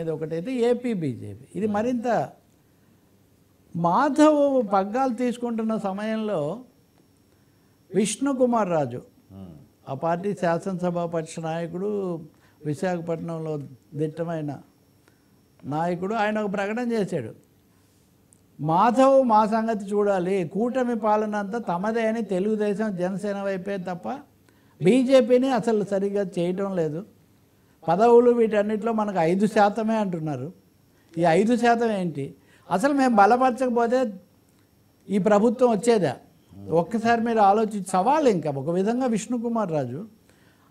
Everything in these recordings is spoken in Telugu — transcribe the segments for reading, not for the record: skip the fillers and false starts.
ఇది ఒకటైతే ఏపీ బీజేపీ ఇది మరింత మాధవ్ పగ్గాలు తీసుకుంటున్న సమయంలో విష్ణుకుమార్ రాజు ఆ పార్టీ శాసనసభాపక్ష నాయకుడు విశాఖపట్నంలో దిట్టమైన నాయకుడు ఆయన ఒక ప్రకటన చేశాడు. మాధవ్ మా సంగతి చూడాలి, కూటమి పాలన అంతా తమదే అని తెలుగుదేశం జనసేన వైపే తప్ప బీజేపీని అసలు సరిగ్గా చేయటం లేదు. పదవులు వీటన్నిటిలో మనకు 5% అంటున్నారు. ఈ 5% ఏంటి? అసలు మేము బలపరచకపోతే ఈ ప్రభుత్వం వచ్చేదా? ఒక్కసారి మీరు ఆలోచించి సవాల్ ఇంకా ఒక విధంగా విష్ణుకుమార్ రాజు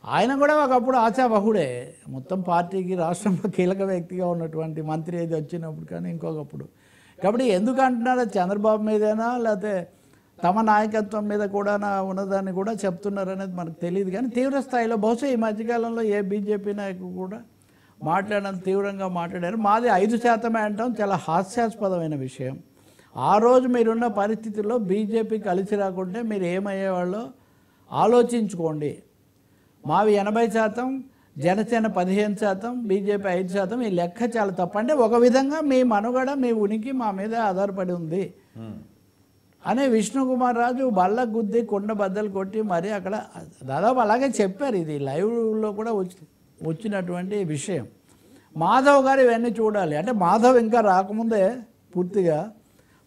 ఆయన కూడా ఒకప్పుడు ఆశావహుడే, మొత్తం పార్టీకి రాష్ట్రంలో కీలక వ్యక్తిగా ఉన్నటువంటి మంత్రి ఏది వచ్చినప్పుడు కానీ ఇంకొకప్పుడు. కాబట్టి ఎందుకు అంటున్నారో చంద్రబాబు మీదేనా లేకపోతే తమ నాయకత్వం మీద కూడా ఉన్నదాన్ని కూడా చెప్తున్నారు అనేది మనకు తెలియదు. కానీ తీవ్ర స్థాయిలో బహుశా ఈ మధ్యకాలంలో ఏ బీజేపీ నాయకుడు కూడా మాట్లాడినంత తీవ్రంగా మాట్లాడారు. మాది 5% అంటాం చాలా హాస్యాస్పదమైన విషయం. ఆ రోజు మీరున్న పరిస్థితుల్లో బీజేపీ కలిసి రాకుంటే మీరు ఏమయ్యేవాళ్ళో ఆలోచించుకోండి. మావి 80%, జనసేన 15%, బీజేపీ 5%. ఈ లెక్క చాలా తప్పు. అంటే ఒక విధంగా మీ మనుగడ మీ ఉనికి మా మీద ఆధారపడి ఉంది అనే విష్ణుకుమార్ రాజు బల్ల గుద్ది కొండ బద్దలు కొట్టి మరి అక్కడ దాదాపు అలాగే చెప్పారు. ఇది లైవ్లో కూడా వచ్చినటువంటి విషయం. మాధవ్ గారు ఇవన్నీ చూడాలి. అంటే మాధవ్ ఇంకా రాకముందే పూర్తిగా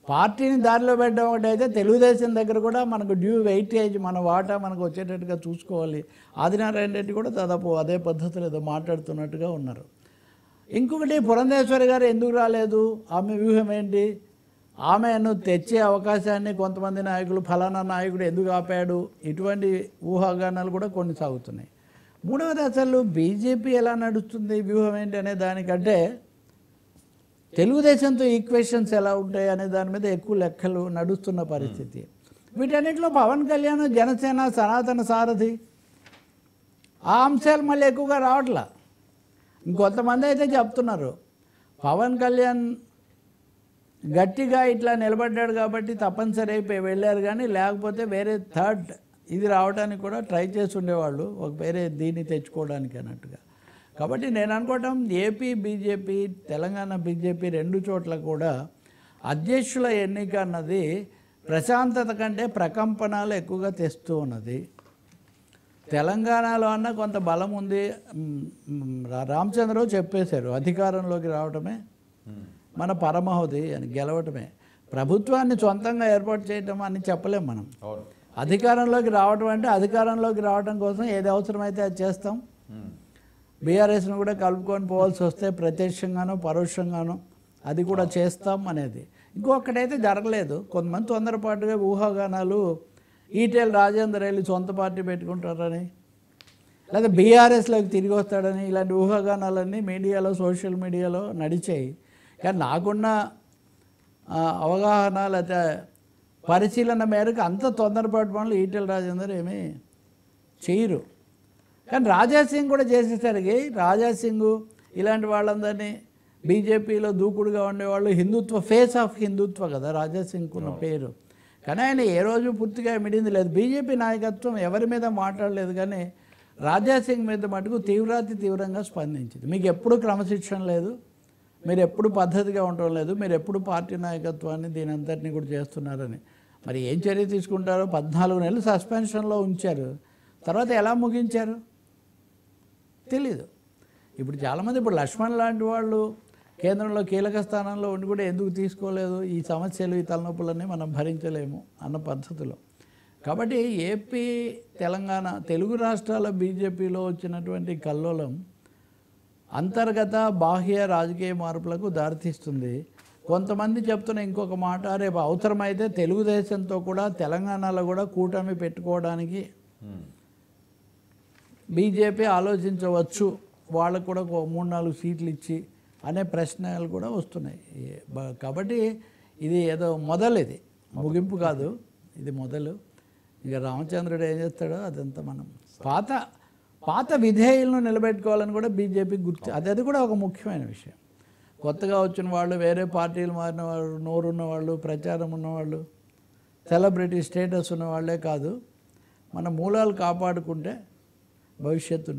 పార్టీని దారిలో పెట్టడం ఒకటైతే తెలుగుదేశం దగ్గర కూడా మనకు డ్యూ వెయిటేజ్ మన వాటా మనకు వచ్చేటట్టుగా చూసుకోవాలి. ఆదినారాయణ రెడ్డి కూడా దాదాపు అదే పద్ధతిలో ఏదో మాట్లాడుతున్నట్టుగా ఉన్నారు. ఇంకొకటి పురంధేశ్వరి గారు ఎందుకు రాలేదు, ఆమె వ్యూహం ఏంటి, ఆమెను తెచ్చే అవకాశాన్ని కొంతమంది నాయకులు ఫలానా నాయకుడు ఎందుకు ఆపాడు, ఇటువంటి ఊహాగానాలు కూడా కొనసాగుతున్నాయి. మూడవది అసలు బీజేపీ ఎలా నడుస్తుంది, వ్యూహం ఏంటి అనే దానికంటే తెలుగుదేశంతో ఈక్వేషన్స్ ఎలా ఉంటాయి అనే దాని మీద ఎక్కువ లెక్కలు నడుస్తున్న పరిస్థితి. వీటన్నిటిలో పవన్ కళ్యాణ్, జనసేన, సనాతన సారథి ఆ అంశాలు మళ్ళీ ఎక్కువగా రావట్లా. ఇంకొంతమంది అయితే చెప్తున్నారు పవన్ కళ్యాణ్ గట్టిగా ఇట్లా నిలబడ్డాడు కాబట్టి తప్పనిసరి అయిపోయి వెళ్ళారు, కానీ లేకపోతే వేరే థర్డ్ ఇది రావడానికి కూడా ట్రై చేసి ఉండేవాళ్ళు ఒక వేరే దీన్ని తెచ్చుకోవడానికి అన్నట్టుగా. కాబట్టి నేను అనుకోవటం ఏపీ బీజేపీ, తెలంగాణ బీజేపీ రెండు చోట్ల కూడా అధ్యక్షుల ఎన్నిక అన్నది ప్రశాంతత కంటే ప్రకంపనలు ఎక్కువగా తెస్తూ ఉన్నది. తెలంగాణలో అన్న కొంత బలం ఉంది. రామచంద్రరావు చెప్పేశారు అధికారంలోకి రావటమే మన పరమావధి అని, గెలవటమే. ప్రభుత్వాన్ని సొంతంగా ఏర్పాటు చేయటం అని చెప్పలేం మనం. అధికారంలోకి రావటం అంటే అధికారంలోకి రావడం కోసం ఏది అవసరమైతే అది చేస్తాం. బీఆర్ఎస్ను కూడా కలుపుకొని పోవాల్సి వస్తే ప్రత్యక్షంగానో పరోక్షంగానో అది కూడా చేస్తాం అనేది. ఇంకొకటైతే జరగలేదు. కొంతమంది తొందరపాటుగా ఊహాగానాలు ఈటెల రాజేందర్ వెళ్ళి సొంత పార్టీ పెట్టుకుంటారని లేదా బీఆర్ఎస్లోకి తిరిగి వస్తాడని ఇలాంటి ఊహాగానాలన్నీ మీడియాలో సోషల్ మీడియాలో నడిచాయి. కానీ నాకున్న అవగాహన లేదా పరిశీలన మేరకు అంత తొందరపాటు పనులు ఈటెల రాజేందర్ ఏమీ చేయరు. కానీ రాజాసింగ్ కూడా చేసేసరికి రాజాసింగ్ ఇలాంటి వాళ్ళందరినీ బీజేపీలో దూకుడుగా ఉండేవాళ్ళు హిందుత్వ ఫేస్ ఆఫ్ హిందుత్వ కదా రాజాసింగ్ ఉన్న పేరు. కానీ ఆయన ఏ రోజు పూర్తిగా మిడింది లేదు. బీజేపీ నాయకత్వం ఎవరి మీద మాట్లాడలేదు, కానీ రాజాసింగ్ మీద మటుకు తీవ్రంగా స్పందించింది. మీకు ఎప్పుడు క్రమశిక్షణ లేదు, మీరు ఎప్పుడు పద్ధతిగా ఉండడం లేదు, మీరు ఎప్పుడు పార్టీ నాయకత్వాన్ని దీని అంతటినీ కూడా చేస్తున్నారని. మరి ఏం చర్య తీసుకుంటారో 14 నెలలు సస్పెన్షన్లో ఉంచారు, తర్వాత ఎలా ముగించారు తెలీదు. ఇప్పుడు చాలామంది ఇప్పుడు లక్ష్మణ్ లాంటి వాళ్ళు కేంద్రంలో కీలక స్థానంలో ఉండి కూడా ఎందుకు తీసుకోలేదు, ఈ సమస్యలు ఈ తలనొప్పులన్నీ మనం భరించలేము అన్న పద్ధతిలో. కాబట్టి ఏపీ, తెలంగాణ తెలుగు రాష్ట్రాల బీజేపీలో వచ్చినటువంటి కల్లోలం అంతర్గత బాహ్య రాజకీయ మార్పులకు దారితీస్తుంది. కొంతమంది చెప్తున్న ఇంకొక మాట, రేపు అవసరమైతే తెలుగుదేశంతో కూడా తెలంగాణలో కూడా కూటమి పెట్టుకోవడానికి బీజేపీ ఆలోచించవచ్చు, వాళ్ళకు కూడా 3-4 సీట్లు ఇచ్చి అనే ప్రశ్నలు కూడా వస్తున్నాయి. కాబట్టి ఇది ఏదో మొదలు, ఇది ముగింపు కాదు, ఇది మొదలు. ఇక రామచంద్రుడు ఏం చేస్తాడో అదంతా మనం పాత విధేయులను నిలబెట్టుకోవాలని కూడా బీజేపీ అది కూడా ఒక ముఖ్యమైన విషయం. కొత్తగా వచ్చిన వాళ్ళు, వేరే పార్టీలు మారిన వాళ్ళు, నోరున్న వాళ్ళు, ప్రచారం ఉన్నవాళ్ళు, సెలబ్రిటీ స్టేటస్ ఉన్న వాళ్ళే కాదు, మన మూలాలు కాపాడుకుంటే భవిష్యత్తు